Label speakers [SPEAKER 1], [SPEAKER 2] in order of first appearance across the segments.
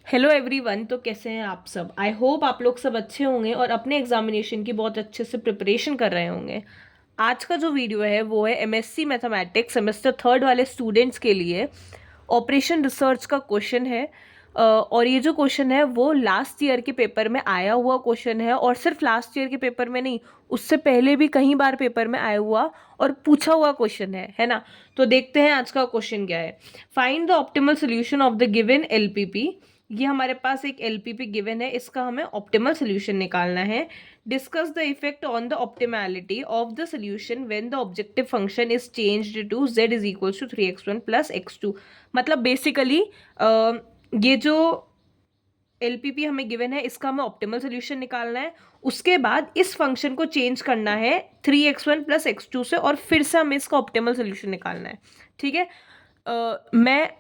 [SPEAKER 1] Hello everyone. तो कैसे हैं आप सब? आई होप आप लोग सब अच्छे होंगे और अपने एग्जामिनेशन की बहुत अच्छे से प्रिपरेशन कर रहे होंगे। आज का जो वीडियो है वो है एमएससी मैथमेटिक्स सेमेस्टर थर्ड वाले स्टूडेंट्स के लिए ऑपरेशन रिसर्च का क्वेश्चन है। और ये जो क्वेश्चन है वो लास्ट ईयर के पेपर में आया हुआ क्वेश्चन है, और सिर्फ लास्ट ईयर के पेपर में नहीं, उससे पहले भी कई बार पेपर में आया हुआ और पूछा हुआ क्वेश्चन है ना। तो देखते हैं आज का क्वेश्चन क्या है। Find the optimal solution of the given LPP. ये हमारे पास एक एलपीपी गिवन है, इसका हमें ऑप्टिमल सोल्यूशन निकालना है। Discuss the effect on the optimality of the solution when the objective function is changed to z is equals to 3x1 plus x2। मतलब basically ये जो एलपीपी हमें गिवन है इसका हमें ऑप्टिमल सोल्यूशन निकालना है। उसके बाद इस फंक्शन को चेंज करना है 3x1 प्लस x2 से, और फिर से हमें इसका ऑप्टिमल सोल्यूशन निकालना है। ठीक है। मैं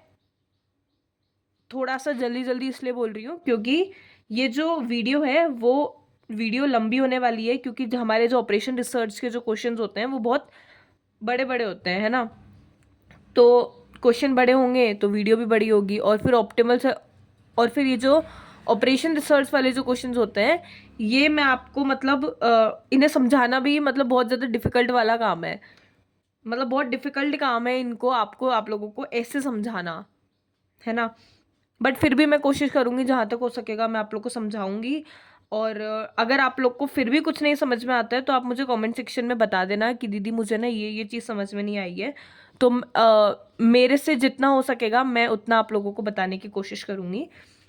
[SPEAKER 1] थोड़ा सा जल्दी जल्दी इसलिए बोल रही हूँ क्योंकि ये जो वीडियो है वो वीडियो लंबी होने वाली है, क्योंकि जो हमारे जो ऑपरेशन रिसर्च के जो क्वेश्चंस होते हैं वो बहुत बड़े बड़े होते हैं, है ना। तो क्वेश्चन बड़े होंगे तो वीडियो भी बड़ी होगी, और फिर ऑप्टिमल से, और फिर ये जो ऑपरेशन रिसर्च वाले जो क्वेश्चंस होते हैं ये मैं आपको मतलब इन्हें समझाना भी मतलब बहुत ज़्यादा डिफिकल्ट वाला काम है। मतलब बहुत डिफिकल्ट काम है इनको आपको, आप लोगों को ऐसे समझाना, है ना। बट फिर भी मैं कोशिश करूंगी, जहाँ तक हो सकेगा मैं आप लोग को समझाऊंगी। और अगर आप लोग को फिर भी कुछ नहीं समझ में आता है तो आप मुझे कमेंट सेक्शन में बता देना कि दीदी मुझे ना ये चीज़ समझ में नहीं आई है। तो मेरे से जितना हो सकेगा मैं उतना आप लोगों को बताने की कोशिश करूंगी,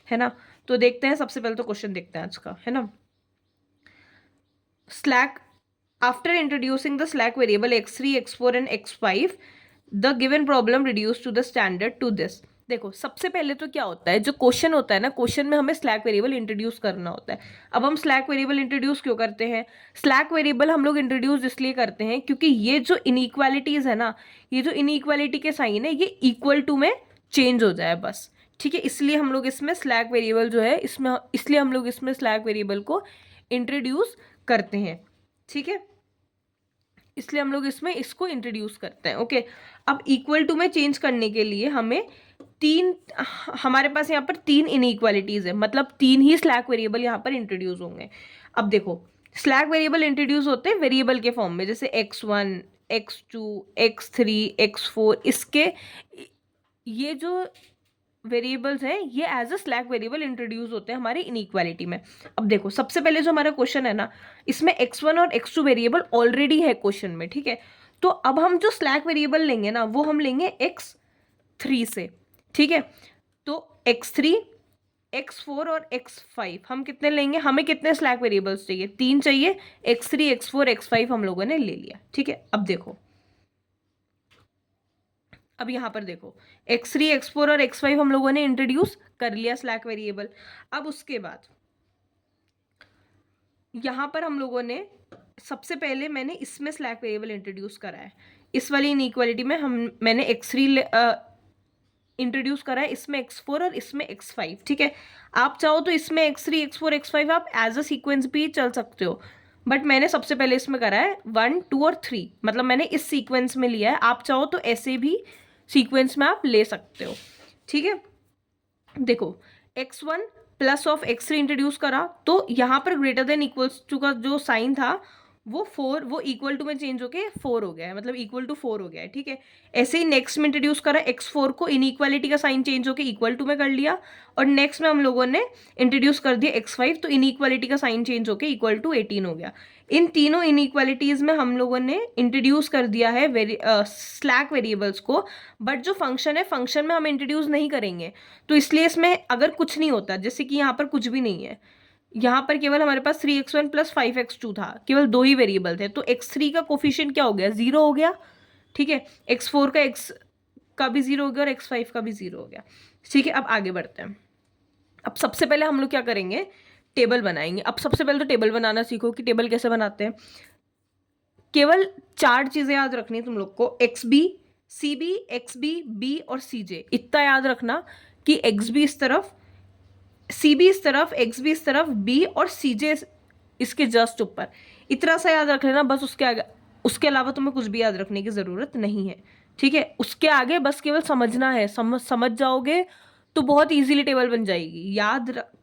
[SPEAKER 1] है ना। तो देखते हैं, सबसे पहले तो क्वेश्चन देखते हैं आज का, है ना। Slack after introducing the slack variable x3 x4 and x5 the given problem reduce to the standard to this. देखो सबसे पहले तो क्या होता है, जो क्वेश्चन होता है ना, क्वेश्चन में हमें स्लैक वेरिएबल इंट्रोड्यूस करना होता है। अब हम स्लैक वेरिएबल इंट्रोड्यूस क्यों करते हैं? स्लैक वेरिएबल हम लोग इंट्रोड्यूस इसलिए करते हैं क्योंकि ये जो इनइक्वालिटीज है ना, ये जो इनइक्वालिटी के साइन है ये इक्वल टू में चेंज हो जाए बस। ठीक है, इसलिए हम लोग इसमें स्लैक वेरिएबल जो है इसमें, इसलिए हम लोग इसमें स्लैक वेरिएबल को इंट्रोड्यूस करते हैं। ठीक है, इसलिए हम लोग इसमें इसको इंट्रोड्यूस करते हैं। ओके, अब इक्वल टू में चेंज करने के लिए हमें तीन, हमारे पास यहाँ पर तीन इनइक्वालिटीज है, मतलब तीन ही स्लैक वेरिएबल यहाँ पर इंट्रोड्यूस होंगे। अब देखो स्लैक वेरिएबल इंट्रोड्यूस होते हैं वेरिएबल के फॉर्म में, जैसे x1 x2 x3 x4। इसके ये जो वेरिएबल्स हैं ये as a slack variable introduce होते हैं हमारी इनइक्वालिटी में। अब देखो सबसे पहले जो हमारा क्वेश्चन है ना, इसमें x1 और x2 वेरिएबल ऑलरेडी है क्वेश्चन में। ठीक है, तो अब हम जो स्लैक वेरिएबल लेंगे ना वो हम लेंगे x3 से। ठीक है, तो x3 x4 और x5 हम कितने लेंगे? हमें कितने स्लैक वेरिएबल्स चाहिए? तीन चाहिए। x3 x4 x5 हम लोगों ने ले लिया। ठीक है, अब देखो, अब यहाँ पर देखो x3 x4 और x5 हम लोगों ने इंट्रोड्यूस कर लिया स्लैक वेरिएबल। अब उसके बाद यहाँ पर हम लोगों ने सबसे पहले मैंने इसमें स्लैक वेरिएबल इंट्रोड्यूस करा है, इस वाली इनइक्वालिटी में मैंने x3 इंट्रोड्यूस करा है, इसमें x4 और इसमें x5। ठीक है, आप चाहो तो इसमें x3 x4 x5 आप एज अ सीक्वेंस भी चल सकते हो, बट मैंने सबसे पहले इसमें करा है 1 2 और 3, मतलब मैंने इस सीक्वेंस में लिया है। आप चाहो तो ऐसे भी सीक्वेंस में आप ले सकते हो। ठीक है, देखो x1 plus of x3 introduce करा तो यहाँ पर ग्रेटर देन इक्वल्स टू का जो साइन था वो 4, वो इक्वल टू में चेंज होके 4 हो गया है, मतलब इक्वल टू 4 हो गया है। ठीक है, ऐसे ही नेक्स्ट में इंट्रोड्यूस करा x4 को, इनइक्वालिटी का साइन चेंज होके इक्वल टू में कर लिया, और नेक्स्ट में हम लोगों ने इंट्रोड्यूस कर दिया x5, तो इनइक्वालिटी का साइन चेंज होके इक्वल टू 18 हो गया। इन तीनों इनइक्वालिटीज में हम लोगों ने इंट्रोड्यूस कर दिया है स्लैक वेरिएबल्स को, बट जो फंक्शन है फंक्शन में हम इंट्रोड्यूस नहीं करेंगे, तो इसलिए इसमें अगर कुछ नहीं होता, जैसे कि यहाँ पर कुछ भी नहीं है, यहाँ पर केवल हमारे पास 3x1 प्लस 5x2 था, केवल दो ही वेरिएबल थे, तो x3 का कोफिशिएंट क्या हो गया? 0 हो गया। ठीक है, x4 का x का भी 0 हो गया और x5 का भी 0 हो गया। ठीक है, अब आगे बढ़ते हैं। अब सबसे पहले हम लोग क्या करेंगे? टेबल बनाएंगे। अब सबसे पहले तो टेबल बनाना सीखो कि टेबल कैसे बनाते हैं। केवल चार चीजें याद रखनी है तुम लोग को, XB CB XB B और CJ। इतना याद रखना कि XB इस तरफ, CB इस तरफ, XB इस तरफ, B और CJ इसके जस्ट ऊपर। इतना सा याद रख लेना बस, उसके आगे, उसके अलावा तुम्हें कुछ भी याद रखने की ज़रूरत नहीं है। ठीक है, उसके आगे बस केवल समझना है, समझ जाओगे तो बहुत इजीली टेबल बन जाएगी,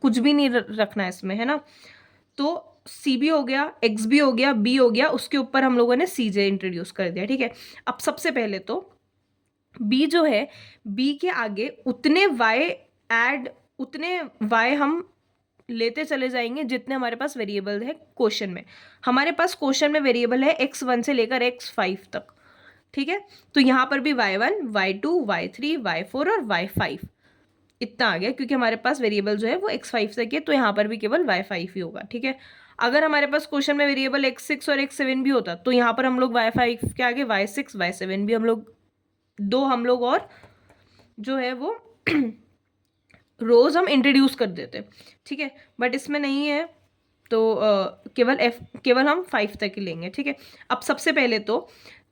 [SPEAKER 1] कुछ भी नहीं रखना है इसमें, है ना। तो सी बी हो गया, एक्स बी हो गया, बी हो गया, उसके ऊपर हम लोगों ने सी जे इंट्रोड्यूस कर दिया, ठीक है। अब सबसे पहले तो बी जो है, बी के आगे उतने वाई हम लेते चले जाएंगे जितने हमारे पास वेरिएबल है क्वेश्चन में। हमारे पास क्वेश्चन में वेरिएबल है x1 से लेकर x5 तक, ठीक है। तो यहाँ पर भी y1, y2, y3, y4 और y5 इतना आ गया, क्योंकि हमारे पास वेरिएबल जो है वो x5 तक है, तो यहाँ पर भी केवल y5 ही होगा, ठीक है। अगर हमारे पास क्वेश्चन में वेरिएबल x6 और x7 भी होता तो यहाँ पर हम लोग y5 के आगे y6, y7 भी हम लोग और जो है वो रोज हम इंट्रोड्यूस कर देते, ठीक है। बट इसमें नहीं है, तो केवल हम 5 तक ही लेंगे, ठीक है। अब सबसे पहले तो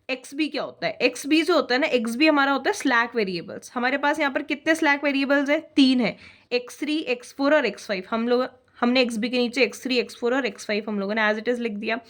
[SPEAKER 1] एक्स बी क्या होता है, एक्स बी जो होता है ना, एक्स बी हमारा होता है स्लैक वेरिएबल्स। हमारे पास यहाँ पर कितने स्लैक वेरिएबल्स है, 3 है, x3, x4 और x5। हमने एक्स बी के नीचे x3, x4 और x5 हम लोगों ने एज इट इज लिख दिया।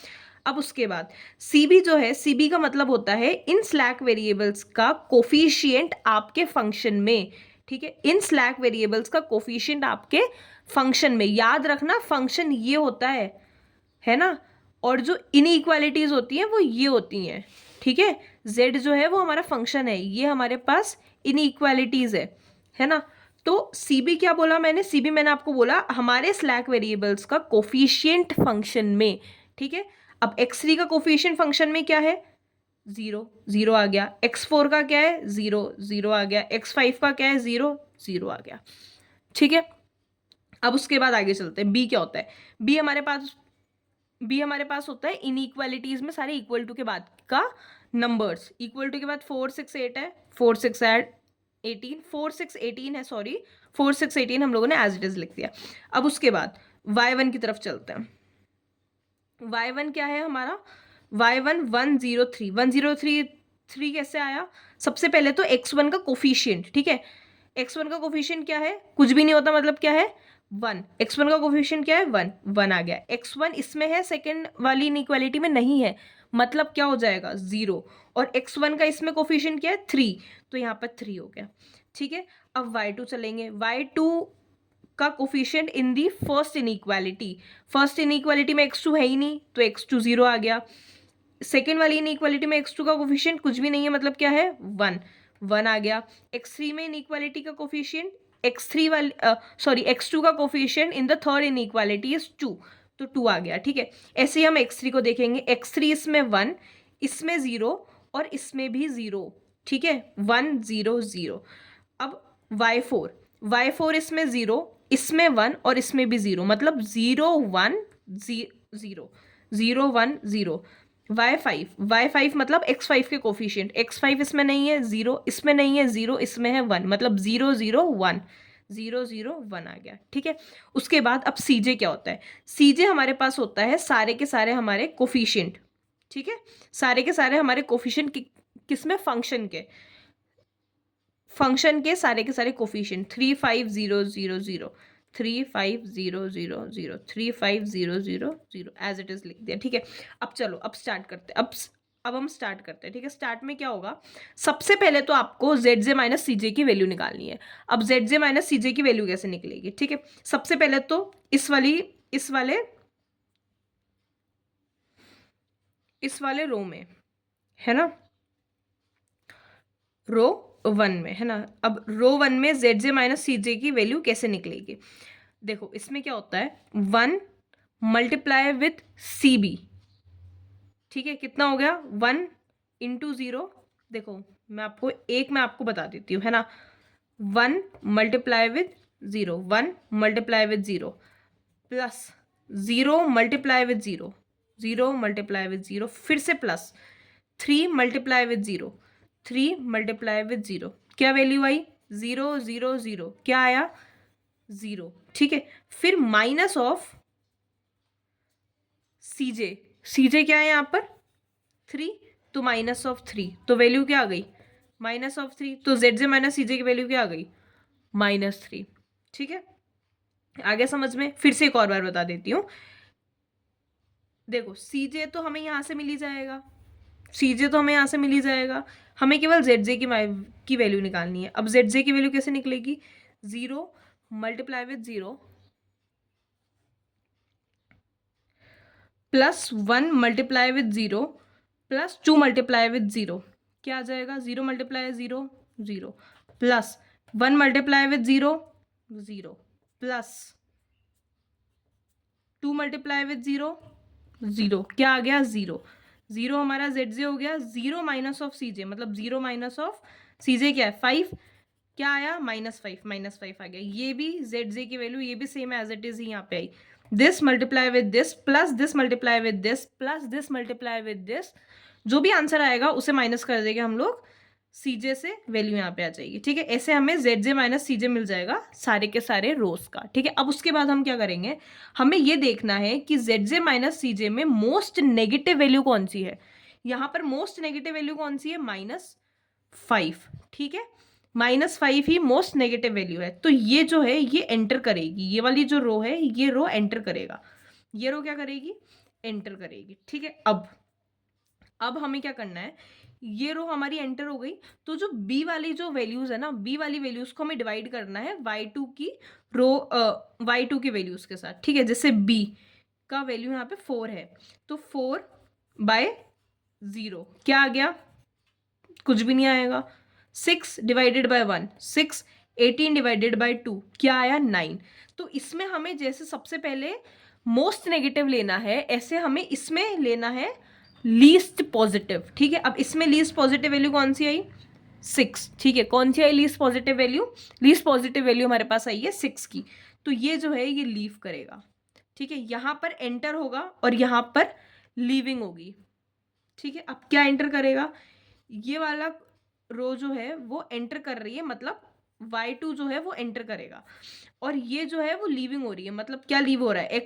[SPEAKER 1] अब उसके बाद सी बी जो है, सी बी का मतलब होता है इन स्लैक वेरिएबल्स का कोफिशिएंट आपके फंक्शन में, ठीक है। इन स्लैक वेरिएबल्स का कोफिशिएंट आपके फंक्शन में, याद रखना फंक्शन ये होता है ना। और जो इनइक्वालिटीज होती हैं वो ये होती हैं, ठीक है। z जो है वो हमारा फंक्शन है, ये हमारे पास इनइक्वालिटीज है ना। तो cb क्या बोला मैंने, cb मैंने आपको बोला हमारे स्लैक वेरिएबल्स का कोफिशिएंट फंक्शन में, ठीक है। अब x3 का कोफिशिएंट फंक्शन में क्या है, 0, 0 आ गया। x4 का क्या है, 0, 0 आ गया। x5 का क्या है, 0, 0 आ गया, ठीक है। अब उसके बाद आगे चलते हैं, b क्या होता है। बी हमारे पास होता है इनइक्वालिटीज में सारे इक्वल टू के बाद का नंबर्स। इक्वल टू के बाद 4, 6, 8 है, 4, 6, 18, 4, 6, 18 है, सॉरी 4, 6, 18 हम लोगों ने एज इट इज लिख दिया। अब उसके बाद y1 की तरफ चलते हैं। y1 क्या है हमारा, y1 103, 103 कैसे आया, सबसे पहले तो x1 का कोफिशिएंट, ठीक है। x1 का कोफिशिएंट क्या है, कुछ भी नहीं होता, मतलब क्या है 1। x1 का कोफिशिएंट क्या है 1, 1 आ गया। x1 इसमें है, सेकंड वाली इनइक्वालिटी में नहीं है, मतलब क्या हो जाएगा 0। और x1 का इसमें कोफिशिएंट क्या है 3, तो यहाँ पर 3 हो गया, ठीक है। अब y2 चलेंगे, y2 का coefficient in the first inequality में x2 है ही नहीं, तो x2 0 आ गया। सेकेंड वाली इनइक्वालिटी में x2 का कोफिशिएंट कुछ भी नहीं है, मतलब क्या है 1 आ गया। x3 में इनइक्वालिटी का कोफिशिएंट x2 का coefficient in the third inequality is 2, तो 2 आ गया, ठीक है। ऐसे ही हम x3 को देखेंगे, x3 इसमें 1, इसमें 0 और इसमें भी 0, ठीक है, 1, 0, 0। अब y4 इसमें 0, इसमें 1 और इसमें भी 0, मतलब 0, 1, 0, 0, 1, 0। y5 मतलब x5 के कोफिशिएंट, x5 इसमें नहीं है, 0 इसमें नहीं है, 0 इसमें है, 1, मतलब 0, 0, 1, 0, 0, 1 आ गया, ठीक है। उसके बाद अब cj क्या होता है, cj हमारे पास होता है सारे के सारे हमारे कोफिशिएंट, ठीक है। सारे के सारे हमारे कोफिशिएंट किसमें, फंक्शन के सारे के सारे कोफिशिएंट 3, 5, 0, 0, 0, 3, 5, 0, 0, 0, 3, 5, 0, 0, 0 एज इट इज लिख दिया, ठीक है। अब चलो अब स्टार्ट करते हैं, अब हम स्टार्ट करते हैं, ठीक है। स्टार्ट में क्या होगा, सबसे पहले तो आपको zj माइनस cj की वैल्यू निकालनी है। अब zj माइनस cj की वैल्यू कैसे निकलेगी, ठीक है। सबसे पहले तो इस वाले रो में, है ना, रो 1 में, है ना। अब रो 1 में zj माइनस cj की वैल्यू कैसे निकलेगी, देखो इसमें क्या होता है 1 मल्टीप्लाई विथ cb, ठीक है। कितना हो गया 1 इंटू 0, देखो मैं आपको बता देती हूँ, है ना। 1 multiply with 0, 1 multiply with 0 plus 0 multiply with 0, 0 multiply with 0, फिर से plus 3 multiply with 0, 3 multiply with 0, क्या वैल्यू आई 0, 0, 0, क्या आया 0, ठीक है। फिर माइनस ऑफ cj क्या है यहाँ पर 3, तो माइनस ऑफ 3, तो वैल्यू क्या आ गई माइनस ऑफ 3, तो zj माइनस cj की वैल्यू क्या आ गई -3, ठीक है। आगे समझ में, फिर से एक और बार बता देती हूँ, देखो cj तो हमें यहाँ से मिल ही जाएगा, हमें केवल zj की वैल्यू निकालनी है। अब zj की वैल्यू कैसे निकलेगी, 0 multiply with 0 plus 1 multiply with 0 plus 2 multiply with 0, क्या आ जाएगा? 0 multiply 0 0 plus 1 multiply with 0 0 plus 2 multiply with 0 0, क्या आ गया? 0 0 हमारा ZJ हो गया। 0 माइनस ऑफ CJ मतलब 0 माइनस ऑफ CJ क्या है? 5, क्या आया? -5 आ गया। ये भी ZJ की वैल्यू ये भी सेम एज इट इज ही यहाँ पे आई। This multiply with this plus this multiply with this plus this multiply with this, जो भी आंसर आएगा उसे माइनस कर देंगे हम लोग, CJ से वैल्यू यहाँ पे आ जाएगी। ठीक है, ऐसे हमें ZJ माइनस CJ मिल जाएगा सारे के सारे रोज का। ठीक है, अब उसके बाद हम क्या करेंगे, हमें ये देखना है कि ZJ माइनस CJ में मोस्ट नेगेटिव वैल्यू कौन सी है। यहाँ पर मोस्ट नेगेटिव वैल्यू कौन सी है? -5। ठीक है, -5 ही मोस्ट नेगेटिव वैल्यू है। तो ये जो है ये एंटर करेगी, ये वाली जो रो है ये रो एंटर करेगा, ये रो क्या करेगी? एंटर करेगी। ठीक है, अब हमें क्या करना है, ये रो हमारी एंटर हो गई, तो जो बी वाली जो वैल्यूज है ना, बी वाली वैल्यूज को हमें डिवाइड करना है y2 की रो y2 की वैल्यूज के साथ। ठीक है, जैसे b का वैल्यू यहाँ पे 4 है, तो 4/0 क्या आ गया? कुछ भी नहीं आएगा। 6 डिवाइडेड बाय 1 6, 18 डिवाइडेड बाय 2 क्या आया? 9। तो इसमें हमें जैसे सबसे पहले मोस्ट नेगेटिव लेना है, ऐसे हमें इसमें लेना है लीस्ट पॉजिटिव। ठीक है, अब इसमें लीस्ट पॉजिटिव वैल्यू कौन सी आई? 6। ठीक है, कौन सी आई least positive value? Least positive value हमारे पास आई है 6 की, तो ये जो है ये लीव करेगा। ठीक है, यहां पर एंटर होगा और यहां पर लीविंग होगी। ठीक है, अब क्या एंटर करेगा? ये वाला रो जो है वो एंटर कर रही है, मतलब y2 जो है वो एंटर करेगा, और ये जो है वो लीविंग हो रही है, मतलब क्या लीव हो रहा है?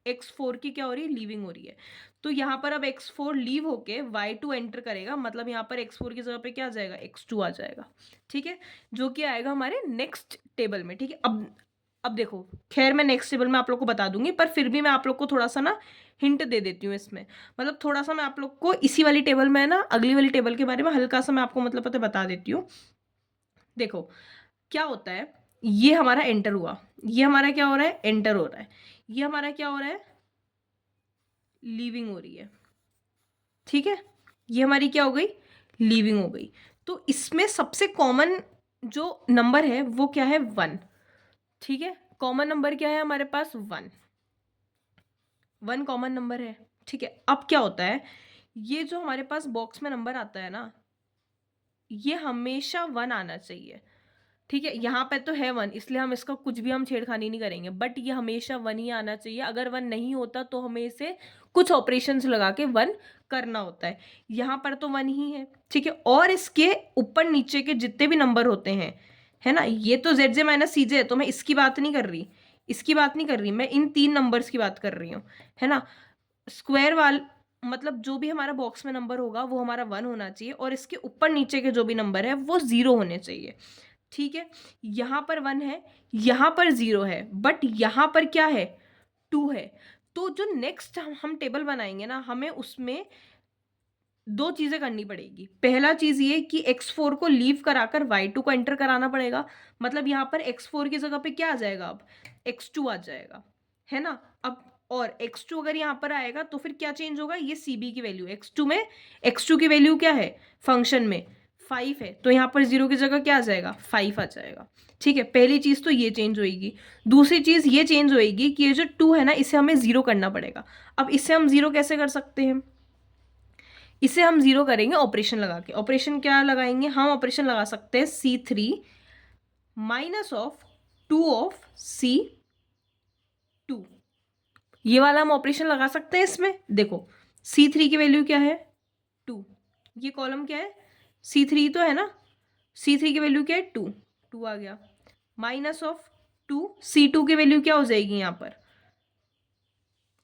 [SPEAKER 1] x4 की क्या हो रही है? लीविंग हो रही है। तो यहाँ पर अब x4 लीव होके y2 एंटर करेगा, मतलब यहाँ पर x4 की जगह पे क्या आ जाएगा? x2 आ जाएगा। ठीक है, जो कि आएगा हमारे नेक्स्ट टेबल में। ठीक है, अब देखो, खैर मैं नेक्स्ट टेबल में आप लोग को बता दूंगी, पर फिर भी मैं आप लोग को थोड़ा सा ना हिंट दे देती हूँ इसमें, मतलब थोड़ा सा मैं आप लोग को इसी वाली टेबल में ना अगली वाली टेबल के बारे में हल्का सा मैं आपको मतलब पता बता देती हूँ। देखो क्या होता है, ये हमारा एंटर हुआ, ये हमारा क्या हो रहा है? एंटर हो रहा है। ये हमारा क्या हो रहा है? लीविंग हो रही है। ठीक है, ये हमारी क्या हो गई? लीविंग हो गई। तो इसमें सबसे कॉमन जो नंबर है वो क्या है? 1। ठीक है, कॉमन नंबर क्या है हमारे पास? 1 कॉमन नंबर है। ठीक है, अब क्या होता है, ये जो हमारे पास बॉक्स में नंबर आता है ना, ये हमेशा 1 आना चाहिए। ठीक है, यहाँ पे तो है 1, इसलिए हम इसका कुछ भी हम छेड़खानी नहीं करेंगे, बट ये हमेशा 1 ही आना चाहिए। अगर 1 नहीं होता तो हमें इसे कुछ ऑपरेशंस लगा के 1 करना होता है। यहाँ पर तो 1 ही है। ठीक है, और इसके ऊपर नीचे के जितने भी नंबर होते हैं, है ना, ये तो ZJ माइनस CJ है, तो मैं इसकी बात नहीं कर रही, इसकी बात नहीं कर रही, मैं इन 3 नंबर्स की बात कर रही हूँ, है ना। स्क्वायर वाल मतलब जो भी हमारा बॉक्स में नंबर होगा वो हमारा 1 होना चाहिए, और इसके ऊपर नीचे के जो भी नंबर है वो 0 होने चाहिए। ठीक है, यहाँ पर 1 है, यहाँ पर 0 है, बट यहाँ पर क्या है? 2 है। तो जो नेक्स्ट हम टेबल बनाएंगे ना, हमें उसमें 2 चीजें करनी पड़ेगी। पहला चीज ये कि x4 को लीव कराकर y2 को एंटर कराना पड़ेगा, मतलब यहाँ पर x4 की जगह पे क्या आ जाएगा? अब x2 आ जाएगा, है ना। अब और x2 अगर यहाँ पर आएगा तो फिर क्या चेंज होगा? ये CB की वैल्यू, x2 में x2 की वैल्यू क्या है फंक्शन में? 5 है, तो यहाँ पर 0 की जगह क्या आ जाएगा? 5 आ जाएगा। ठीक है, पहली चीज तो ये चेंज होएगी। दूसरी चीज ये चेंज होएगी कि ये जो 2 है ना, इसे हमें 0 करना पड़ेगा। अब इसे हम 0 कैसे कर सकते हैं? इसे हम 0 करेंगे ऑपरेशन लगा के। ऑपरेशन क्या लगाएंगे हम? ऑपरेशन लगा सकते हैं C3 minus of 2 of C2, ये वाला हम ऑपरेशन लगा सकते हैं इसमें। देखो C3 की वैल्यू क्या है? 2, ये कॉलम क्या है? C3 तो है ना, C3 की वैल्यू क्या है? 2, 2 आ गया, माइनस ऑफ 2 C2 की वैल्यू क्या हो जाएगी? यहाँ पर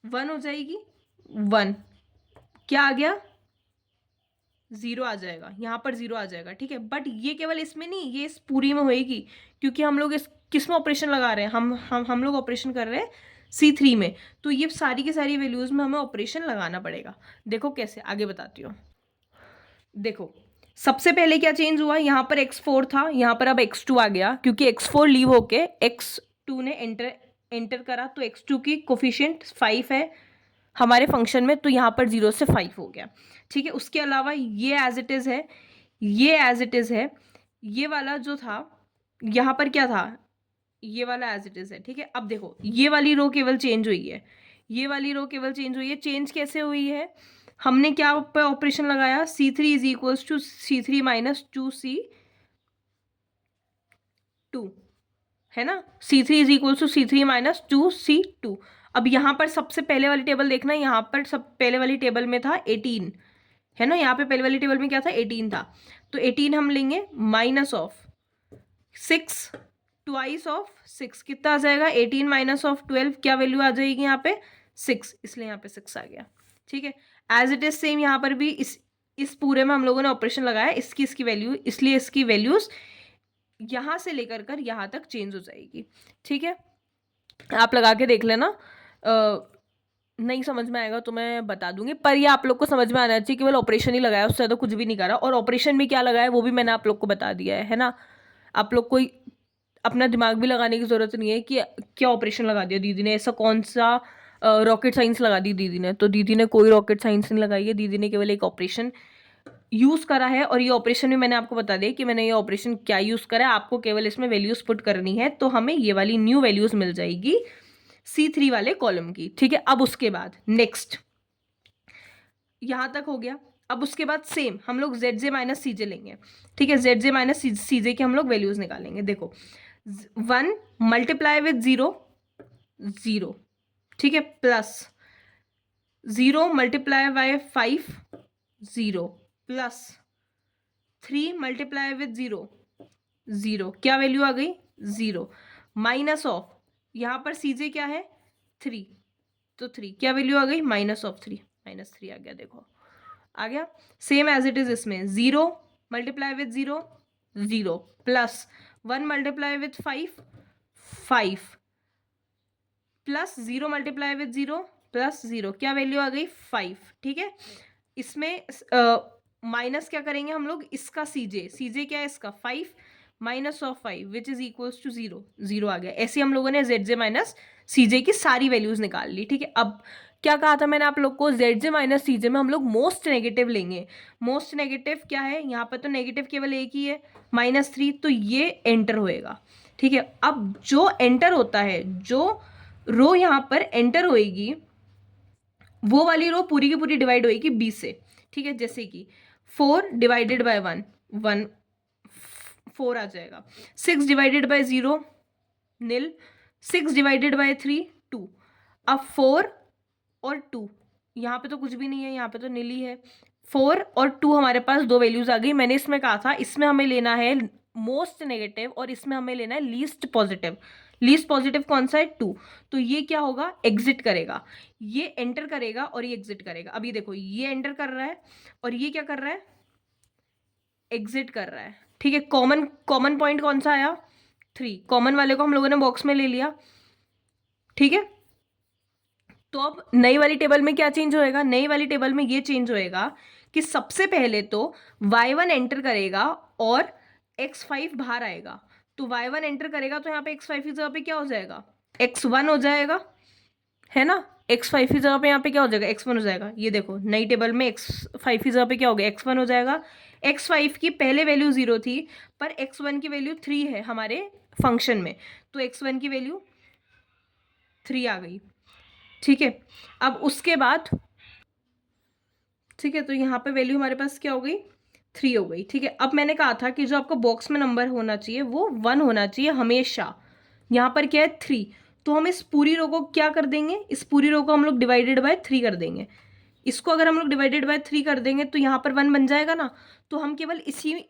[SPEAKER 1] 1 हो जाएगी, 1 क्या आ गया? 0 आ जाएगा, यहाँ पर 0 आ जाएगा। ठीक है, बट ये केवल इसमें नहीं, ये इस पूरी में होएगी, क्योंकि हम लोग इस किस में ऑपरेशन लगा रहे हैं? हम लोग ऑपरेशन कर रहे हैं C3 में, तो ये सारी की सारी वैल्यूज में हमें ऑपरेशन लगाना पड़ेगा। देखो कैसे, आगे बताती हूँ। देखो सबसे पहले क्या चेंज हुआ, यहाँ पर x4 था, यहाँ पर अब x2 आ गया, क्योंकि x4 लीव होके x2 ने एंटर करा, तो x2 की कोफिशिएंट 5 है हमारे फंक्शन में, तो यहाँ पर 0 से 5 हो गया। ठीक है, उसके अलावा ये एज इट इज़ है, ये एज इट इज़ है, ये वाला जो था यहाँ पर क्या था, ये वाला एज इट इज़ है। ठीक है, अब देखो ये वाली रो केवल चेंज हुई है, ये वाली रो केवल चेंज हुई है। चेंज कैसे हुई है, हमने क्या पे ऑपरेशन लगाया, C3 is equals to C3 minus 2C2, है ना, C3 is equals to C3 minus 2C2। अब यहाँ पर सबसे पहले वाली टेबल देखना, यहाँ पर सब पहले वाली टेबल में था 18, है ना, यहाँ पे पहले वाली टेबल में क्या था, 18 था, तो 18 हम लेंगे माइनस ऑफ 6, ट्वाइस ऑफ 6 कितना आ जाएगा, 18 माइनस ऑफ 12, क्या वैल्यू आ जाएगी यहाँ पे 6, इसलिए यहाँ पे 6 आ गया। ठीक है, एज इट इज सेम यहाँ पर भी इस पूरे में हम लोगों ने ऑपरेशन लगाया, इसकी वैल्यू, इसलिए इसकी वैल्यूज यहाँ से लेकर कर यहाँ तक चेंज हो जाएगी। ठीक है, आप लगा के देख लेना, नहीं समझ में आएगा तो मैं बता दूंगी, पर ये आप लोग को समझ में आना चाहिए, केवल ऑपरेशन ही लगाया, उससे तो कुछ भी नहीं करा, और ऑपरेशन में क्या लगाया वो भी मैंने आप लोग को बता दिया है ना। आप लोग कोई अपना दिमाग भी लगाने की ज़रूरत नहीं है कि क्या ऑपरेशन लगा दिया दीदी ने, ऐसा कौन सा रॉकेट साइंस लगा दी दीदी ने, तो दीदी ने कोई रॉकेट साइंस नहीं लगाई है, दीदी ने केवल एक ऑपरेशन यूज़ करा है, और ये ऑपरेशन भी मैंने आपको बता दिया कि मैंने ये ऑपरेशन क्या यूज़ करा है, आपको केवल इसमें वैल्यूज़ पुट करनी है, तो हमें ये वाली न्यू वैल्यूज़ मिल जाएगी C3 वाले कॉलम की। ठीक है, अब उसके बाद नेक्स्ट यहाँ तक हो गया। अब उसके बाद सेम हम लोग ZJ माइनस CJ लेंगे। ठीक है, ZJ माइनस CJ के हम लोग वैल्यूज़ निकालेंगे। देखो 1 मल्टीप्लाई विथ 0 0, ठीक है, plus 0 multiply by 5 0, plus 3 multiply with 0 0, क्या वैल्यू आ गई 0, माइनस ऑफ यहाँ पर CJ क्या है 3, तो 3 क्या वैल्यू आ गई माइनस ऑफ 3, माइनस 3 आ गया, देखो आ गया। सेम एज इट इज इसमें 0 multiply with 0 0, plus 1 multiply with 5 5, plus 0 multiply with 0 plus 0, क्या वैल्यू आ गई 5। ठीक है, इसमें माइनस क्या करेंगे हम लोग, इसका CJ क्या है इसका 5 minus of 5 which is equals to 0 0 आ गया। ऐसे हम लोगों ने ZJ माइनस CJ की सारी वैल्यूज निकाल ली। ठीक है, अब क्या कहा था मैंने आप लोग को, ZJ माइनस CJ में हम लोग मोस्ट नेगेटिव लेंगे। मोस्ट नेगेटिव क्या है, यहाँ पर तो नेगेटिव केवल एक ही है -3, तो ये एंटर होएगा। ठीक है, अब जो एंटर होता है, जो रो यहाँ पर एंटर होएगी, वो वाली रो पूरी की पूरी डिवाइड होएगी 20 से। ठीक है, जैसे कि 4 डिवाइडेड बाय 1 1 4 आ जाएगा, 6 divided by 0 nil, 6 divided by 3 2, अब 4 और 2, यहाँ पे तो कुछ भी नहीं है, यहाँ पे तो नील ही है, 4 और 2 हमारे पास दो वैल्यूज आ गई। मैंने इसमें कहा था इसमें हमें लेना है मोस्ट नेगेटिव और इसमें हमें लेना है लीस्ट पॉजिटिव। लीस्ट पॉजिटिव कौन सा है 2, तो ये क्या होगा एग्जिट करेगा, ये एंटर करेगा और ये एग्जिट करेगा। अब ये देखो ये एंटर कर रहा है और ये क्या कर रहा है एग्जिट कर रहा है। ठीक है, कॉमन पॉइंट कौन सा आया 3, कॉमन वाले को हम लोगों ने बॉक्स में ले लिया। ठीक है, तो अब नई वाली टेबल में क्या चेंज होएगा, नई वाली टेबल में ये चेंज होएगा कि सबसे पहले तो y1 एंटर करेगा और x5 बाहर आएगा, तो y1 एंटर करेगा तो यहाँ पे x5 की जगह पे क्या हो जाएगा x1 हो जाएगा, है ना, x5 की जगह पे यहाँ पे क्या हो जाएगा x1 हो जाएगा। ये देखो नई टेबल में x5 की जगह पे क्या हो गया x1 हो जाएगा। x5 की पहले वैल्यू 0 थी पर x1 की वैल्यू 3 है हमारे फंक्शन में, तो x1 की वैल्यू 3 आ गई। ठीक है, अब उसके बाद ठीक है, तो यहाँ पे वैल्यू हमारे पास क्या हो गई 3 हो गई। ठीक है, अब मैंने कहा था कि जो आपका बॉक्स में नंबर होना चाहिए वो 1 होना चाहिए हमेशा। यहाँ पर क्या है 3, तो हम इस पूरी रो को क्या कर देंगे, इस पूरी रो को हम लोग डिवाइडेड बाय 3 कर देंगे। इसको अगर हम लोग डिवाइडेड बाय 3 कर देंगे तो यहाँ पर 1 बन जाएगा ना, तो हम केवल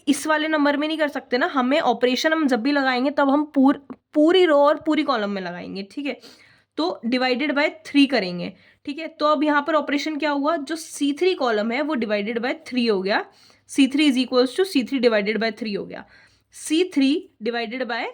[SPEAKER 1] इस वाले नंबर में नहीं कर सकते ना, हमें ऑपरेशन हम जब भी लगाएंगे तब हम पूरी रो और पूरी कॉलम में लगाएंगे। ठीक है, तो डिवाइडेड बाय 3 करेंगे। ठीक है, तो अब यहाँ पर ऑपरेशन क्या हुआ, जो C3 कॉलम है वो डिवाइडेड बाय 3 हो गया, C3 is equals to C3 divided by 3 हो गया, C3 डिवाइडेड बाय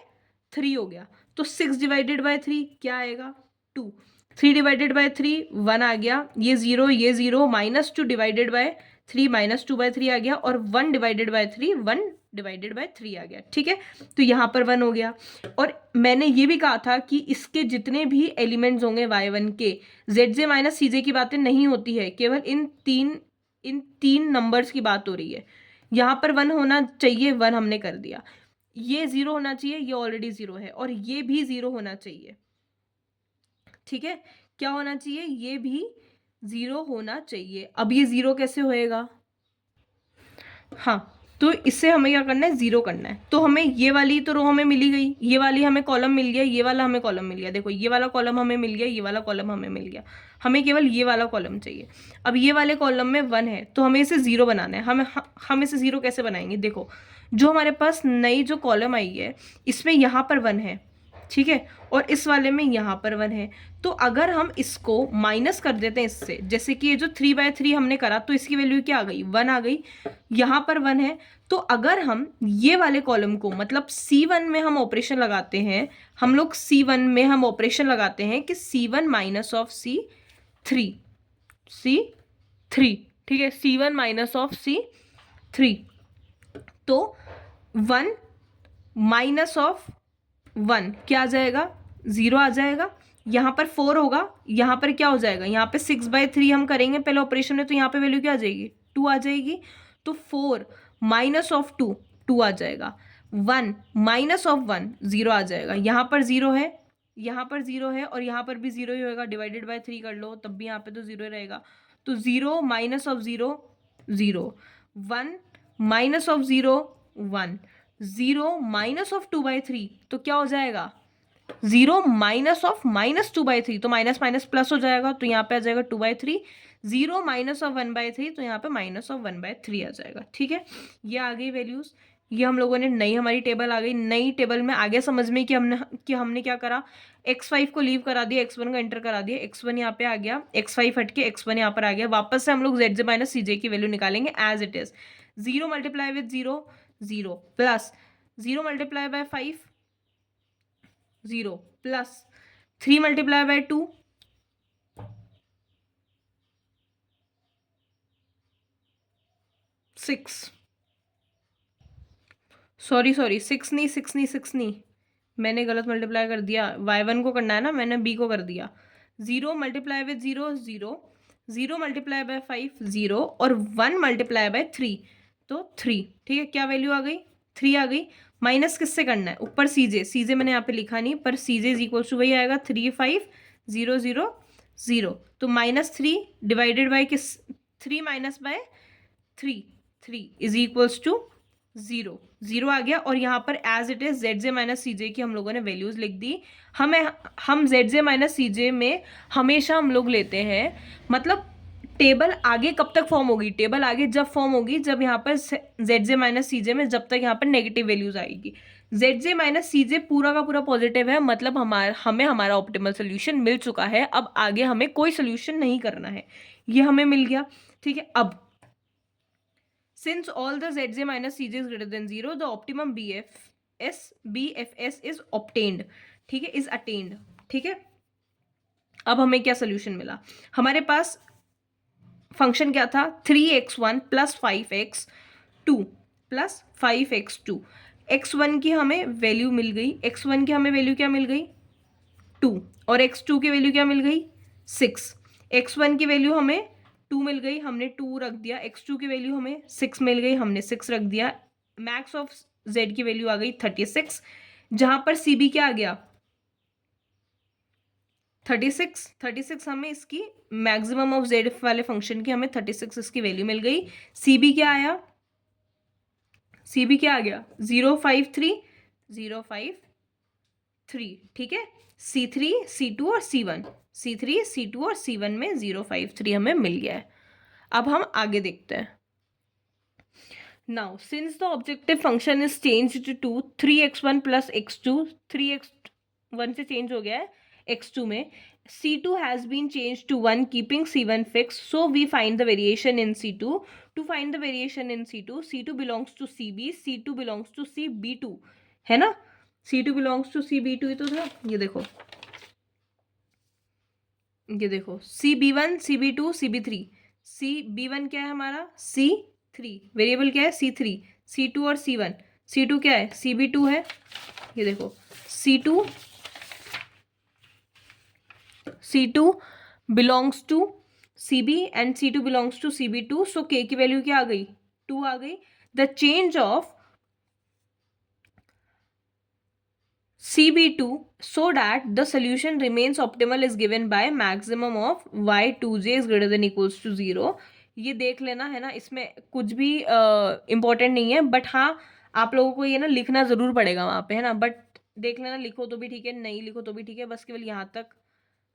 [SPEAKER 1] 3 हो गया, तो 6 डिवाइडेड बाय 3 क्या आएगा 2, 3 डिवाइडेड बाय 3 1 आ गया, ये 0 -2 डिवाइडेड बाय 3 माइनस 2/3 आ गया, और 1 डिवाइडेड बाय 3 1 डिवाइडेड बाय 3 आ गया, ठीक है। तो यहाँ पर 1 हो गया। और मैंने ये भी कहा था कि इसके जितने भी एलिमेंट्स होंगे y1 के, zj माइनस cj की बातें नहीं होती है, केवल इन तीन नंबर्स की बात हो रही है। यहाँ पर 1 होना चाहिए, 1 हमने कर दिया। ये 0 होना चाहिए, ये ऑलरेडी 0 है, और ये भी 0 होना चाहिए, ठीक है। क्या होना चाहिए? ये भी 0 होना चाहिए। अब ये 0 कैसे होएगा? हाँ, तो इससे हमें क्या करना है? 0 करना है। तो हमें ये वाली तो रो हमें मिली गई, ये वाली हमें कॉलम मिल गया, ये वाला हमें कॉलम मिल गया। देखो, ये वाला कॉलम हमें मिल गया, ये वाला कॉलम हमें मिल गया। हमें केवल ये वाला कॉलम चाहिए। अब ये वाले कॉलम में 1 है, तो हमें इसे 0 बनाना है। हम इसे 0 कैसे बनाएंगे? देखो, जो हमारे पास नई जो कॉलम आई है, इसमें यहाँ पर 1 है, ठीक है, और इस वाले में यहाँ पर 1 है। तो अगर हम इसको माइनस कर देते हैं इससे, जैसे कि ये जो 3/3 हमने करा, तो इसकी वैल्यू क्या आ गई? 1 आ गई। यहाँ पर 1 है, तो अगर हम ये वाले कॉलम को, मतलब C1 में हम ऑपरेशन लगाते हैं, हम लोग C1 में हम ऑपरेशन लगाते हैं कि C1 माइनस ऑफ C3, ठीक है, C1 माइनस ऑफ C3, तो 1 माइनस ऑफ 1 क्या आ जाएगा? 0 आ जाएगा। यहाँ पर 4 होगा, यहाँ पर क्या हो जाएगा? यहाँ पे 6/3 हम करेंगे पहले ऑपरेशन में, तो यहाँ पे वैल्यू क्या आ जाएगी? 2 आ जाएगी। तो 4 माइनस ऑफ 2 2 आ जाएगा। 1 माइनस ऑफ 1 0 आ जाएगा। यहाँ पर 0 है, यहाँ पर 0 है, और यहाँ पर भी 0 ही होएगा। डिवाइडेड बाय 3 कर लो, तब भी यहाँ पे तो 0 ही रहेगा। तो 0 minus of 0 0, 1 minus of 0 1, 0 minus of 2/3, तो क्या हो जाएगा? 0 माइनस ऑफ -2/3, तो माइनस माइनस प्लस हो जाएगा, तो यहाँ पे आ जाएगा 2/3। 0 माइनस ऑफ 1/3, तो यहाँ पे माइनस ऑफ 1/3 आ जाएगा, ठीक है। ये आ गई वैल्यूज। ये हम लोगों ने नई, हमारी टेबल आ गई। नई टेबल में आगे समझ में कि हमने क्या करा, x5 को लीव करा दिया, x1 को एंटर करा दिया, x1 यहाँ पे आ गया, x5 हट के x1 यहाँ पर आ गया। वापस से हम लोग zj माइनस cj की वैल्यू निकालेंगे as it is. 0 multiply with 0 0, plus 0 multiply by 5 0, plus 3 multiply by 2 6, sorry 6 नहीं, मैंने गलत मल्टीप्लाई कर दिया। y1 को करना है ना, मैंने b को कर दिया। 0 मल्टीप्लाई विथ 0 0, 0 मल्टीप्लाई बाय 5 0, और 1 मल्टीप्लाई बाय 3, तो 3, ठीक है। क्या वैल्यू आ गई? 3 आ गई। माइनस किससे करना है? ऊपर cj मैंने यहाँ पे लिखा नहीं, पर cj इज इक्वल टू वही आएगा 3 5 0 0 0, तो -3 डिवाइडेड बाय किस? 3 minus by 3 is equals to 0 आ गया। और यहाँ पर as it is zj minus cj की हम लोगों ने वैल्यूज लिख दी। हम zj माइनस cj में हमेशा हम लोग लेते हैं, मतलब टेबल आगे कब तक फॉर्म होगी? टेबल आगे जब फॉर्म होगी जब यहाँ पर zj माइनस cj में जब तक यहाँ पर नेगेटिव वैल्यूज आएगी। zj माइनस cj पूरा का पूरा पॉजिटिव है, मतलब हमें हमारा ऑप्टिमल सोल्यूशन मिल चुका है। अब आगे हमें कोई सोल्यूशन नहीं करना है, ये हमें मिल गया, ठीक है। अब since all the zj minus cj is greater than 0, the optimum bfs is obtained, ठीक है, is attained, ठीक है। अब हमें क्या सोल्यूशन मिला? हमारे पास फंक्शन क्या था? 3x1 plus 5x2 plus 5x2। x1 की हमें वैल्यू मिल गई, x1 की हमें वैल्यू क्या मिल गई? 2, और x2 की वैल्यू क्या मिल गई? 6। x1 की वैल्यू हमें 2 मिल गई, हमने 2 रख दिया। x2 की वैल्यू हमें 6 मिल गई, हमने 6 रख दिया। मैक्स ऑफ z की वैल्यू आ गई 36, जहां पर cb क्या आ गया? 36 हमें इसकी मैक्सिमम ऑफ z वाले फंक्शन की हमें 36 इसकी वैल्यू मिल गई। cb क्या आया? cb क्या आ गया? 053 053, ठीक है। C3 C2 और C1 में 053 हमें मिल गया है। अब हम आगे देखते हैं। Now since the objective function is changed to 3x1 plus x2, 3x1 से चेंज हो गया है x2 में, C2 has been changed to 1 keeping C1 fixed, so we find the variation in C2. To find the variation in C2, C2 belongs to CB, C2 belongs to CB2, है ना? C2 belongs to CB2 ही तो था। ये देखो CB1 CB2 CB3, B1 क्या है हमारा, C3, variable क्या है C3, C2 और C1, C2 क्या है, CB2 है, ये देखो C2 belongs to CB and C2 belongs to CB2, so K की वैल्यू क्या आ गई, 2 आ गई। The change of CB2 so that the solution remains optimal is given by maximum of y2j is greater than equals to 0। ये देख लेना है ना, इसमें कुछ भी इम्पोर्टेंट नहीं है, बट हाँ आप लोगों को ये ना लिखना ज़रूर पड़ेगा वहाँ पे, है ना, बट देख लेना, लिखो तो भी ठीक है, नहीं लिखो तो भी ठीक है, बस केवल यहाँ तक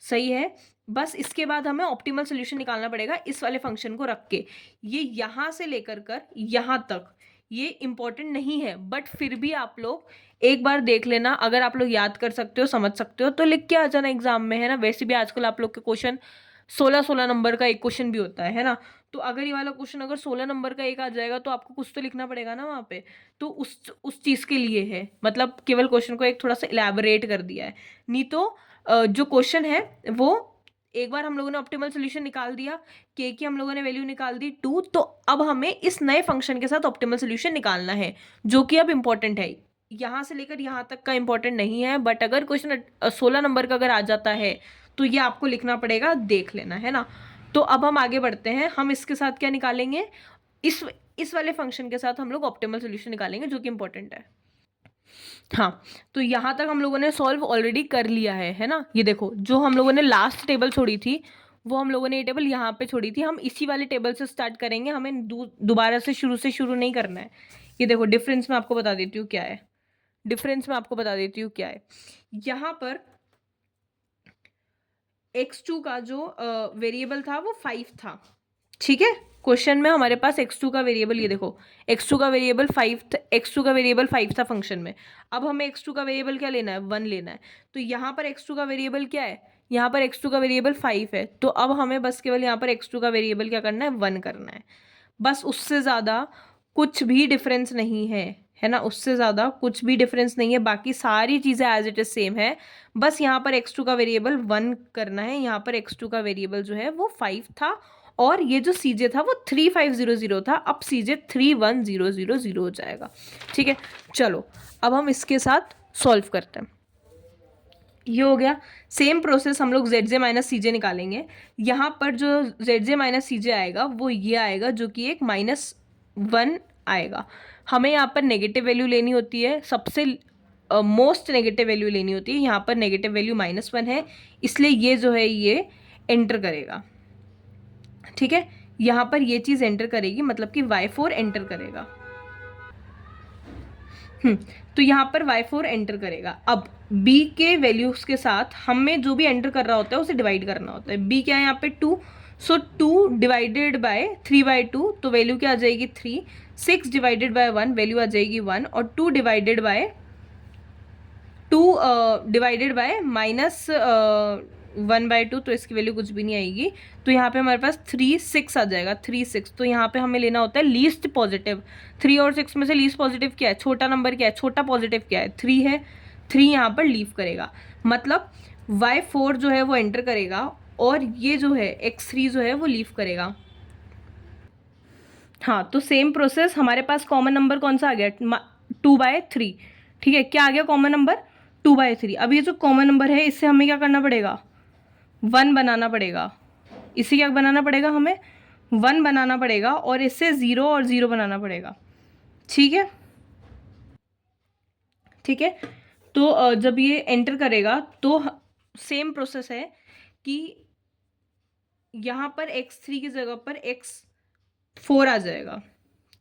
[SPEAKER 1] सही है। बस इसके बाद हमें ऑप्टिमल सोल्यूशन निकालना पड़ेगा इस वाले फंक्शन को रख के। ये यहाँ से लेकर कर यहाँ तक ये इंपॉर्टेंट नहीं है, बट फिर भी आप लोग एक बार देख लेना, अगर आप लोग याद कर सकते हो, समझ सकते हो तो लिख के आ जाना एग्जाम में, है ना। वैसे भी आजकल आप लोग के क्वेश्चन 16-16 नंबर का एक क्वेश्चन भी होता है ना। तो अगर ये वाला क्वेश्चन अगर 16 नंबर का एक आ जाएगा तो आपको कुछ तो लिखना पड़ेगा ना वहाँ पे, तो उस चीज़ के लिए है, मतलब केवल क्वेश्चन को एक थोड़ा सा इलेबोरेट कर दिया है। नहीं तो जो क्वेश्चन है वो एक बार हम लोगों ने ऑप्टिमल सोल्यूशन निकाल दिया, के की हम लोगों ने वैल्यू निकाल दी 2, तो अब हमें इस नए फंक्शन के साथ ऑप्टिमल सोल्यूशन निकालना है, जो कि अब इंपॉर्टेंट है। यहाँ से लेकर यहाँ तक का इंपॉर्टेंट नहीं है, बट अगर क्वेश्चन 16 नंबर का अगर आ जाता है तो ये आपको लिखना पड़ेगा, देख लेना, है ना। तो अब हम आगे बढ़ते हैं, हम इसके साथ क्या निकालेंगे, इस वाले फंक्शन के साथ हम लोग ऑप्टिमल सोल्यूशन निकालेंगे, जो कि इंपॉर्टेंट है। हाँ, तो यहाँ तक हम लोगों ने सॉल्व ऑलरेडी कर लिया है ना। ये देखो, जो हम लोगों ने लास्ट टेबल छोड़ी थी वो हम लोगों ने ये टेबल यहाँ पे छोड़ी थी, हम इसी वाले टेबल से स्टार्ट करेंगे, हमें दोबारा से शुरू नहीं करना है। ये देखो, डिफरेंस मैं आपको बता देती हूँ क्या है, यहाँ पर x2 का जो वेरिएबल था वो 5 था, ठीक है। क्वेश्चन में हमारे पास x2 का वेरिएबल, ये देखो x2 का वेरिएबल 5 था फंक्शन में। अब हमें x2 का वेरिएबल क्या लेना है, 1 लेना है। तो यहाँ पर x2 का वेरिएबल क्या है, यहाँ पर x2 का वेरिएबल 5 है, तो अब हमें बस केवल यहाँ पर x2 का वेरिएबल क्या करना है, 1 करना है। बस उससे ज़्यादा कुछ भी डिफरेंस नहीं है ना, उससे ज़्यादा कुछ भी डिफरेंस नहीं है, बाकी सारी चीज़ें एज इट इज़ सेम है। बस यहाँ पर x2 का वेरिएबल 1 करना है, यहाँ पर x2 का वेरिएबल जो है वो 5 था, और ये जो CJ था वो 3500 था, अब CJ 31000 हो जाएगा, ठीक है। चलो अब हम इसके साथ सॉल्व करते हैं। ये हो गया। सेम प्रोसेस हम लोग ZJ माइनस CJ निकालेंगे। यहाँ पर जो ZJ माइनस CJ आएगा वो ये आएगा, जो कि एक -1 आएगा। हमें यहाँ पर नेगेटिव वैल्यू लेनी होती है, सबसे मोस्ट नेगेटिव वैल्यू लेनी होती है। यहाँ पर नेगेटिव वैल्यू -1 है, इसलिए ये जो है ये एंटर करेगा, ठीक है। यहाँ पर ये चीज़ एंटर करेगी, मतलब कि y4 एंटर करेगा। तो यहाँ पर y4 एंटर करेगा। अब b के वैल्यूज के साथ हमें जो भी एंटर कर रहा होता है उसे डिवाइड करना होता है। b क्या है यहाँ पे 2, सो 2 डिवाइडेड बाय 3/2, तो वैल्यू क्या आ जाएगी 3। 6 डिवाइडेड बाय 1, वैल्यू आ जाएगी 1, और 2 डिवाइडेड बाय -1/2, तो इसकी वैल्यू कुछ भी नहीं आएगी। तो यहाँ पे हमारे पास 3 6 आ जाएगा, 3 6। तो यहाँ पे हमें लेना होता है लीस्ट पॉजिटिव। 3 और 6 में से लीस्ट पॉजिटिव क्या है, छोटा नंबर क्या है, छोटा पॉजिटिव क्या है, 3 है। 3 यहाँ पर लीव करेगा, मतलब y4 जो है वो एंटर करेगा, और ये जो है x3 जो है वो लीव करेगा। हाँ, तो सेम प्रोसेस, हमारे पास कॉमन नंबर कौन सा आ गया, 2/3, ठीक है। क्या आ गया कॉमन नंबर, 2/3। अब ये जो कॉमन नंबर है इससे हमें क्या करना पड़ेगा, 1 बनाना पड़ेगा। इसे क्या बनाना पड़ेगा, हमें 1 बनाना पड़ेगा, और इससे 0 और 0 बनाना पड़ेगा, ठीक है, ठीक है। तो जब ये एंटर करेगा तो सेम प्रोसेस है कि यहाँ पर x3 की जगह पर x4 आ जाएगा,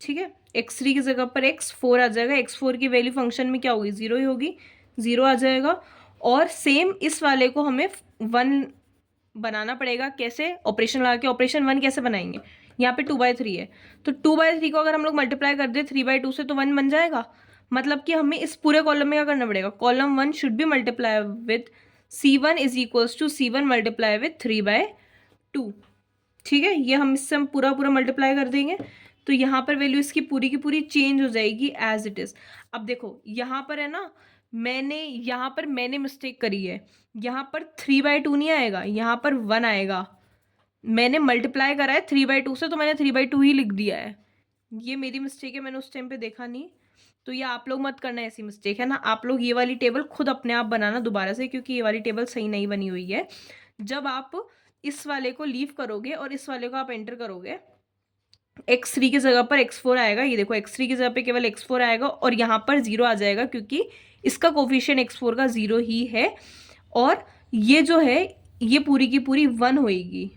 [SPEAKER 1] ठीक है। x3 की जगह पर x4 आ जाएगा। x4 की वैल्यू फंक्शन में क्या होगी, 0 ही होगी, 0 आ जाएगा। और सेम इस वाले को हमें 1 बनाना पड़ेगा। कैसे, ऑपरेशन लगा के। ऑपरेशन 1 कैसे बनाएंगे, यहाँ पे 2/3 है, तो 2/3 को अगर हम लोग मल्टीप्लाई कर दे 3/2 से तो 1 बन जाएगा। मतलब कि हमें इस पूरे कॉलम में क्या करना पड़ेगा, column 1 should be multiply with C1 is equals to C1 multiply with 3/2, ठीक है। ये हम पूरा मल्टीप्लाई कर देंगे, तो यहाँ पर वैल्यू इसकी पूरी की पूरी चेंज हो जाएगी एज इट इज। अब देखो यहाँ पर है ना, मैंने मिस्टेक करी है, यहाँ पर 3/2 नहीं आएगा, यहाँ पर 1 आएगा। मैंने मल्टीप्लाई करा है 3/2 से, तो मैंने 3/2 ही लिख दिया है। ये मेरी मिस्टेक है, मैंने उस टाइम पे देखा नहीं। तो ये आप लोग मत करना ऐसी मिस्टेक, है ना। आप लोग ये वाली टेबल खुद अपने आप बनाना दोबारा से, क्योंकि ये वाली टेबल सही नहीं बनी हुई है। जब आप इस वाले को लीव करोगे और इस वाले को आप एंटर करोगे, x3 की जगह पर x4 आएगा। ये देखो x3 की जगह पे केवल x4 आएगा और यहाँ पर 0 आ जाएगा, क्योंकि इसका कोफिशिएंट x4 का 0 ही है। और ये जो है ये पूरी की पूरी 1 होएगी।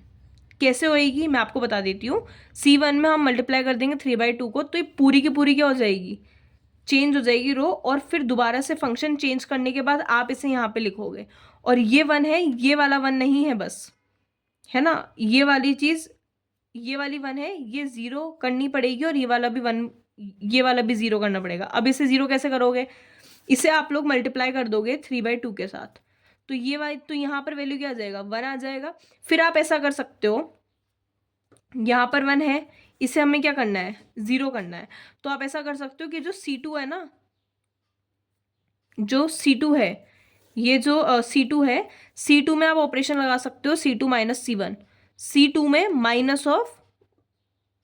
[SPEAKER 1] कैसे होएगी मैं आपको बता देती हूँ। C1 में हम मल्टीप्लाई कर देंगे 3/2 को, तो ये पूरी की पूरी क्या हो जाएगी, चेंज हो जाएगी रो। और फिर दोबारा से फंक्शन चेंज करने के बाद आप इसे यहाँ पे लिखोगे। और ये 1 है, ये वाला 1 नहीं है बस, है ना। ये वाली चीज़, ये वाली 1 है, ये 0 करनी पड़ेगी, और ये वाला भी 1, ये वाला भी 0 करना पड़ेगा। अब इसे 0 कैसे करोगे, इसे आप लोग मल्टीप्लाई कर दोगे 3/2 के साथ, तो ये वाली, तो यहाँ पर वैल्यू क्या आ जाएगा, 1 आ जाएगा। फिर आप ऐसा कर सकते हो, यहाँ पर 1 है, इसे हमें क्या करना है, 0 करना है। तो आप ऐसा कर सकते हो कि जो C2 है ना, जो C2 है, ये जो C2 है, C2 में आप ऑपरेशन लगा सकते हो C2 माइनस C1, C2 में माइनस ऑफ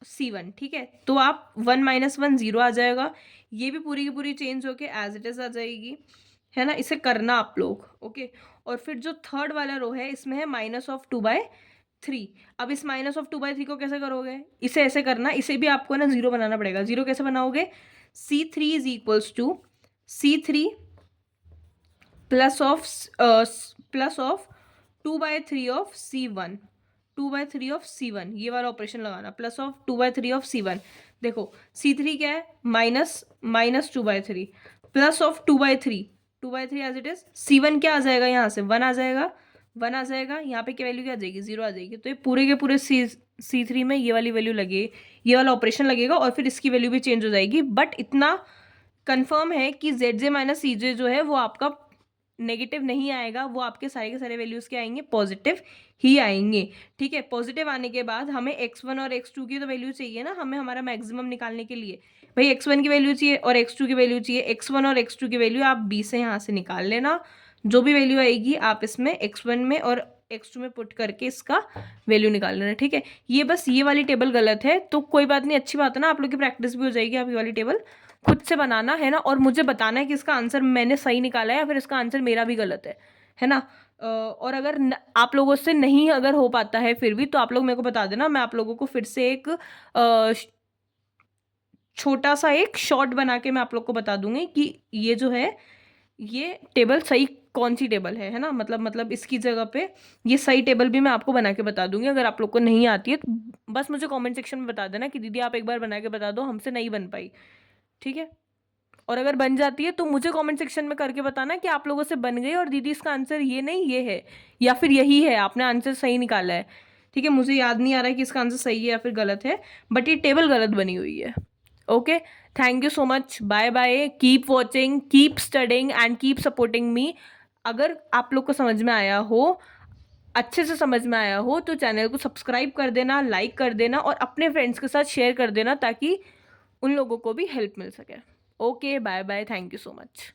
[SPEAKER 1] C1, ठीक है। तो आप 1 माइनस 1 0 आ जाएगा। ये भी पूरी की पूरी चेंज होके एज इट इज आ जाएगी, है ना। इसे करना आप लोग, ओके। और फिर जो थर्ड वाला रो है, इसमें है -2/3। अब इस -2/3 को कैसे करोगे, इसे ऐसे करना, इसे भी आपको ना 0 बनाना पड़ेगा। 0 कैसे बनाओगे, C3 is equals to C3 plus of 2/3 of C1, 2/3 of C1, ये वाला ऑपरेशन लगाना, प्लस ऑफ 2/3 ऑफ C1। देखो C3 क्या है, minus 2/3 plus of 2/3 as it is. C1 क्या आ जाएगा, यहाँ से 1 आ जाएगा, 1 आ जाएगा। यहाँ पे क्या वैल्यू क्या आ जाएगी, 0 आ जाएगी। तो ये पूरे के पूरे C3 में ये वाली वैल्यू लगे, ये वाला ऑपरेशन लगेगा, और फिर इसकी वैल्यू भी चेंज हो जाएगी। बट इतना कंफर्म है कि ZJ माइनस CJ जो है वो आपका नेगेटिव नहीं आएगा, वो आपके सारे के सारे वैल्यूज़ क्या आएंगे, पॉजिटिव ही आएंगे, ठीक है। पॉजिटिव आने के बाद हमें x1 और x2 की तो वैल्यू चाहिए ना, हमें हमारा मैक्सिमम निकालने के लिए। भाई x1 की वैल्यू चाहिए और x2 की वैल्यू चाहिए। x1 और x2 की वैल्यू आप b से यहाँ से निकाल लेना। जो भी वैल्यू आएगी आप इसमें x1 में और x2 में पुट करके इसका वैल्यू निकाल लेना, ठीक है। ये बस ये वाली टेबल गलत है, तो कोई बात नहीं, अच्छी बात है ना, आप लोग की प्रैक्टिस भी हो जाएगी। आप ये वाली टेबल खुद से बनाना, है ना, और मुझे बताना है कि इसका आंसर मैंने सही निकाला है या फिर इसका आंसर मेरा भी गलत है ना। और अगर आप लोगों से नहीं अगर हो पाता है फिर भी, तो आप लोग मेरे को बता देना, मैं आप लोगों को फिर से एक छोटा सा एक शॉर्ट बना के मैं आप लोग को बता दूंगी कि ये जो है ये टेबल सही कौन सी टेबल है ना। मतलब इसकी जगह पे ये सही टेबल भी मैं आपको बना के बता दूंगी। अगर आप लोग को नहीं आती है तो बस मुझे कमेंट सेक्शन में बता देना कि दीदी आप एक बार बना के बता दो, हमसे नहीं बन पाई, ठीक है। और अगर बन जाती है तो मुझे कमेंट सेक्शन में करके बताना कि आप लोगों से बन गई और दीदी इसका आंसर ये नहीं ये है, या फिर यही है, आपने आंसर सही निकाला है, ठीक है। मुझे याद नहीं आ रहा है कि इसका आंसर सही है या फिर गलत है, बट ये टेबल गलत बनी हुई है, okay. Thank you so much, bye bye, keep watching, keep studying and keep supporting me. अगर आप लोग को समझ में आया हो, अच्छे से समझ में आया हो, तो चैनल को सब्सक्राइब कर देना, लाइक कर देना और अपने फ्रेंड्स के साथ शेयर कर देना, ताकि उन लोगों को भी हेल्प मिल सके। Okay, bye bye, thank you so much.